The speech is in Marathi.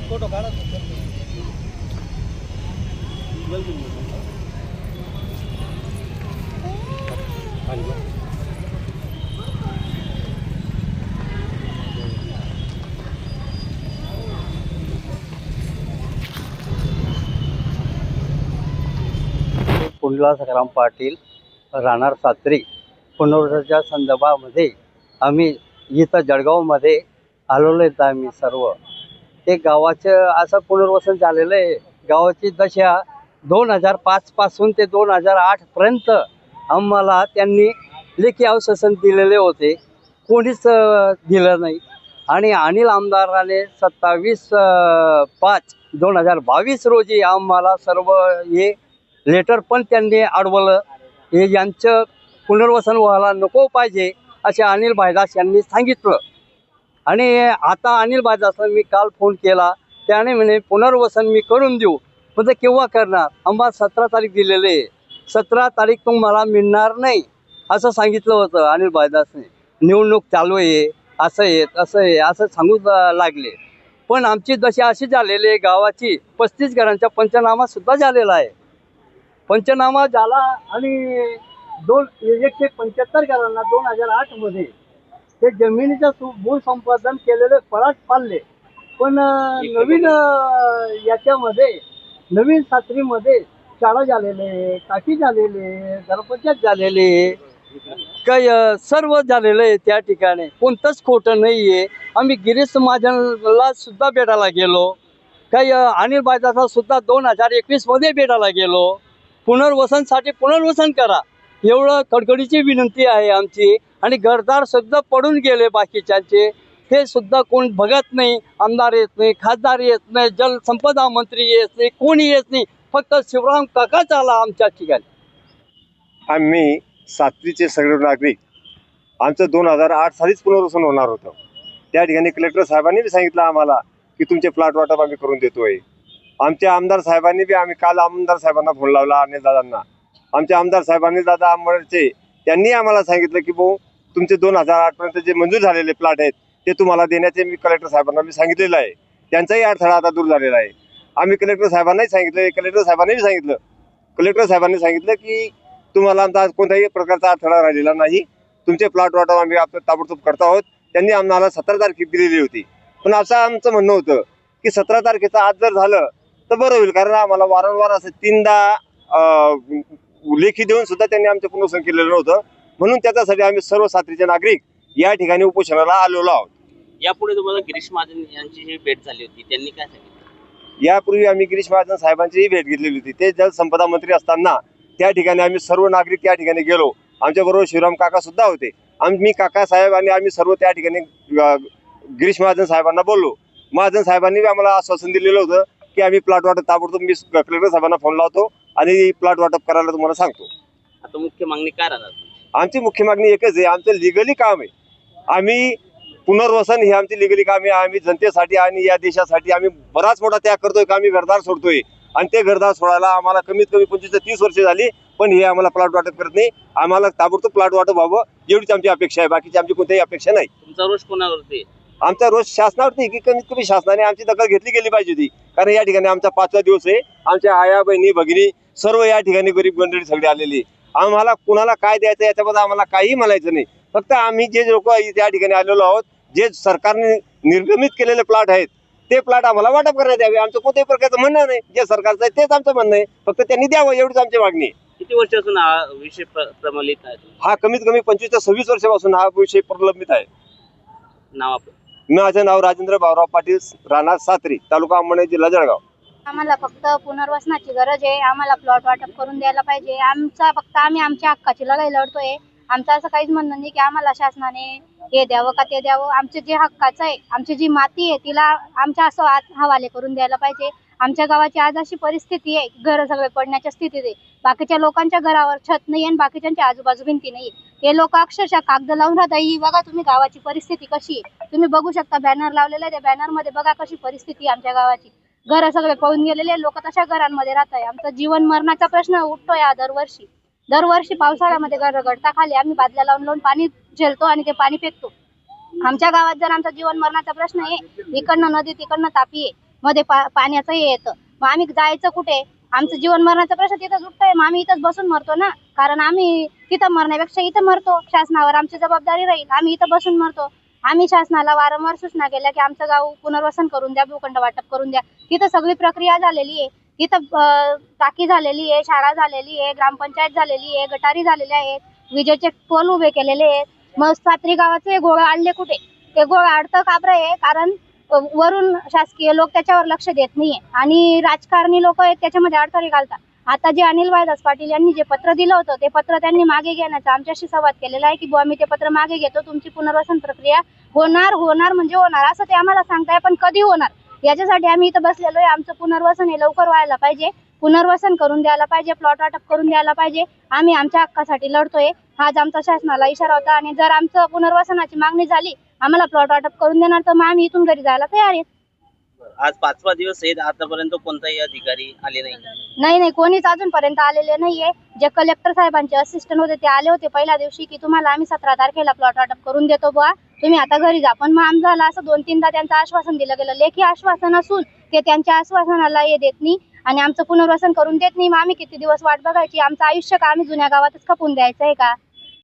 फोटो काढा. पुंडला सकाराम पाटील राहणार सात्री पुनर्वसनाच्या संदर्भामध्ये आम्ही इथं जळगावमध्ये आलेलो आहेत. आम्ही सर्व ते गावाचं असं पुनर्वसन झालेलं आहे. गावाची दशा 2005 पासून ते 2008पर्यंत आम्हाला त्यांनी लेखी आश्वासन दिलेले होते, कोणीच दिलं नाही. आणि अनिल आमदाराने 27/5/2022 रोजी आम्हाला सर्व हे लेटर पण त्यांनी अडवलं. हे यांचं पुनर्वसन व्हायला नको पाहिजे असे अनिल भाईदास यांनी सांगितलं. आणि आता अनिल भाईदासला मी काल फोन केला, त्याने म्हणे पुनर्वसन मी करून देऊ, पण ते केव्हा करणार? आम्हाला 17 तारीख दिलेले आहे, 17 तारीख तुम्हाला मिळणार नाही असं सांगितलं होतं अनिल भाईदासने. निवडणूक चालू आहे, असं आहे तसं आहे असं सांगू लागले. पण आमची दशा अशी झालेली आहे, गावाची 35 घरांचा पंचनामासुद्धा झालेला आहे. पंचनामा झाला आणि 175 घरांना 2008 मध्ये ते जमिनीचं भूसंपादन केलेले पराठ पाडले. पण नवीन याच्यामध्ये नवीन सात्रीमध्ये शाळा झालेले, टाकी झालेले, ग्रामपंचायत झालेले, काही सर्व झालेलं आहे. त्या ठिकाणी कोणतंच खोटं नाही आहे. आम्ही गिरीश महाजनला सुद्धा भेटायला गेलो, काही अनिल भाईदासला सुद्धा 2021 मध्ये भेटायला गेलो. पुनर्वसनसाठी पुनर्वसन करा एवढं कडकडीची विनंती आहे आमची. आणि घरदार सुद्धा पडून गेले बाकीच्यांचे, ते सुद्धा कोण बघत नाही. आमदार येत नाही, खासदार येत नाही, जलसंपदा मंत्री येत नाही, कोणी येत नाही. फक्त शिवराम काकाच आला आमच्या ठिकाणी. आम्ही सात्रीचे सगळे नागरिक, आमचं 2008 सालीच पुनर्वसन होणार होतं. त्या ठिकाणी कलेक्टर साहेबांनी बी सांगितलं आम्हाला की तुमचे प्लॉट वाटप आम्ही करून देतोय. आमच्या आमदार साहेबांनी बी, आम्ही काल आमदार साहेबांना फोन लावला, अनिल दादांना. आमच्या आमदार साहेबांनी दादा आंबेडचे त्यांनी आम्हाला सांगितलं की भाऊ तुमचे 2008 पर्यंत जे मंजूर झालेले प्लॉट आहेत ते तुम्हाला देण्याचे मी कलेक्टर साहेबांना मी सांगितलेलं आहे. त्यांचाही अडथळा आता दूर झालेला आहे. आम्ही कलेक्टर साहेबांनाही सांगितलं, कलेक्टर साहेबांनी सांगितलं. कलेक्टर साहेबांनी सांगितलं की तुम्हाला आमचा कोणत्याही प्रकारचा अडथळा राहिलेला नाही, तुमचे प्लॉट वाटप आम्ही आपण ताबडतोब करत आहोत. त्यांनी आम्हाला 17 तारखे दिलेली होती. पण असं आमचं म्हणणं होतं की 17 तारखेचं आज जर झालं तर बरं होईल, कारण आम्हाला वारंवार असं 3दा लेखी देऊन सुद्धा त्यांनी आमचं पुनर्वसन केलेलं नव्हतं. म्हणून त्याच्यासाठी आम्ही सर्व सात्रीचे नागरिक या ठिकाणी उपोषणाला आलेलो आहोत. यापुढे तुम्हाला गिरीश महाजन यांची जी भेट झाली होती, त्यांनी काय सांगितलं? यापूर्वी आम्ही गिरीश महाजन साहेबांचीही भेट घेतलेली होती. ते जलसंपदा मंत्री असताना त्या ठिकाणी आम्ही सर्व नागरिक त्या ठिकाणी गेलो. आमच्याबरोबर शिवराम काका सुद्धा होते. मी काका साहेब आणि आम्ही सर्व त्या ठिकाणी गिरीश महाजन साहेबांना बोललो. महाजन साहेबांनी आम्हाला आश्वासन दिलेलं होतं की आम्ही प्लॉट वाटप ताबडतोब, मी कलेक्टर साहेबांना फोन लावतो आणि प्लॉट वाटप करायला तुम्हाला सांगतो. आता मुख्य मागणी काय राहणार? आमची मुख्य मागणी एकच आहे, आमचं लिगली काम आहे. आम्ही पुनर्वसन ही आमची लिगली काम आहे. आम्ही जनतेसाठी आणि या देशासाठी आम्ही बराच मोठा त्याग करतोय, का आम्ही घरदार सोडतोय. आणि ते घरदार सोडायला आम्हाला कमीत कमी 25 ते 30 वर्ष झाली, पण हे आम्हाला प्लॉट वाटप करत नाही. आम्हाला ताबडतोब प्लॉट वाटप व्हावं एवढीच आमची अपेक्षा आहे, बाकीची आमची कोणतीही अपेक्षा नाही. तुमचा रोष कोणावरती? आमचा रोज शासनावरती की कमीत कमी शासनाने आमची दखल घेतली गेली पाहिजे होती. कारण या ठिकाणी आमचा 5वा दिवस आहे. आमच्या आया बहिणी भगिनी सर्व या ठिकाणी गरीब मंडळी सगळी आलेली. आम्हाला कुणाला काय द्यायचं याच्याबद्दल आम्हाला काही म्हणायचं नाही. फक्त आम्ही जे लोक त्या ठिकाणी आलेलो आहोत, जे सरकारने निर्गमित केलेले प्लॉट आहेत ते प्लॉट आम्हाला वाटप करण्यात यावे. आमचं कोणत्याही प्रकारचं म्हणणं नाही, जे सरकारचं आहे तेच आमचं म्हणणं आहे. फक्त त्यांनी द्यावं एवढीच आमची मागणी आहे. किती वर्षापासून हा विषय प्रलंबित आहे? हा कमीत कमी 25 ते 26 वर्षापासून हा विषय प्रलंबित आहे. नाव आपलं? माझं नाव राजेंद्र भाऊराव पाटील, राहणार सात्री, तालुका अंबरनाथ, जिल्हा जळगाव. आम्हाला फक्त पुनर्वसनाची गरज आहे. आम्हाला प्लॉट वाटप करून द्यायला पाहिजे. आम्ही आमच्या हक्काची लढाई लढतोय. आमचं असं काहीच म्हणणं नाही की आम्हाला शासनाने हे द्यावं का ते द्यावं. आमचे जे हक्काचं आहे, आमची जी माती आहे तिला आमच्या असं हवाले करून द्यायला पाहिजे. आमच्या गावाची आज अशी परिस्थिती आहे, घर सगळे पडण्याच्या स्थितीत आहे. बाकीच्या लोकांच्या घरावर छत नाही आणि बाकीच्या आजूबाजू भिंती नाही. ते लोक अक्षरशः कागद लावून राहतात. ही बघा तुम्ही गावाची परिस्थिती कशी आहे, तुम्ही बघू शकता. बॅनर लावलेला आहे, त्या बॅनर मध्ये बघा कशी परिस्थिती आहे आमच्या गावाची. घर सगळे पळून गेलेले लोक तशा घरांमध्ये राहत आहे. आमचा जीवन मरणाचा प्रश्न उठतोय हा दरवर्षी पावसाळ्यामध्ये घर रगडता खाली आम्ही बादल्या लावून पाणी झेलतो आणि ते पाणी फेकतो. आमच्या गावात जर आमचा जीवन मरणाचा प्रश्न आहे, इकडनं नदी तिकडनं तापी आहे, मध्ये पाण्याचं हे येतं, मग आम्ही जायचं कुठे? आमचं जीवन मरणाचा प्रश्न तिथं उठतोय, मग आम्ही इथंच बसून मरतो ना. कारण आम्ही तिथं मरण्यापेक्षा इथं मरतो. शासनावर आमची जबाबदारी राहील, आम्ही इथं बसून मरतो. आम्ही शासनाला वारंवार सूचना केल्या की आमचं गाव पुनर्वसन करून द्या, भूखंड वाटप करून द्या. तिथं सगळी प्रक्रिया झालेली आहे. तिथं टाकी झालेली आहे, शाळा झालेली आहे, ग्रामपंचायत झालेली आहे, गटारी झालेल्या आहेत, विजेचे पोल उभे केलेले आहेत. मग सात्री गावाचे गोळ आडले कुठे? ते गोळ आडतं का बरं आहे? कारण वरून शासकीय लोक त्याच्यावर लक्ष देत नाहीये आणि राजकारणी लोक आहेत त्याच्यामध्ये अडथळे घालतात. आता जे अनिल वायदास पाटील यांनी जे पत्र दिलं होतं ते पत्र त्यांनी मागे घेण्याचा आमच्याशी संवाद केलेला आहे की बुवा मी ते पत्र मागे घेतो, तुमची पुनर्वसन प्रक्रिया होणार म्हणजे होणार असं ते आम्हाला सांगताय. पण कधी होणार याच्यासाठी आम्ही इथं बसलेलो आहे. आमचं पुनर्वसन हे लवकर व्हायला पाहिजे, पुनर्वसन करून द्यायला पाहिजे, प्लॉट वाटप करून द्यायला पाहिजे. आम्ही आमच्या हक्कासाठी लढतोय, हाच आमचा शासनाला इशारा होता. आणि जर आमचं पुनर्वसनाची मागणी झाली, आम्हाला प्लॉट वाटप करून देणार, तर मग आम्ही इथून घरी जायला तयार आहे. आज 5वा दिवस आहे, आतापर्यंत कोणताही अधिकारी आले नाही. नाही, कोणीच अजूनपर्यंत आलेले नाहीये. जे कलेक्टर साहेबांचे असिस्टंट होते ते आले होते पहिल्या दिवशी की तुम्हाला आम्ही 17 तारखेला प्लॉट वाटप करून देतो बुवा, तुम्ही आता घरी जा. पण मग आम्हाला असं 2-3दा त्यांचं आश्वासन दिलं गेलं, लेखी आश्वासन असून ते त्यांच्या आश्वासनाला हे देत नाही आणि आमचं पुनर्वसन करून देत नाही. मग आम्ही किती दिवस वाट बघायची? आमचं आयुष्य का आम्ही जुन्या गावातच खपून द्यायचं आहे का?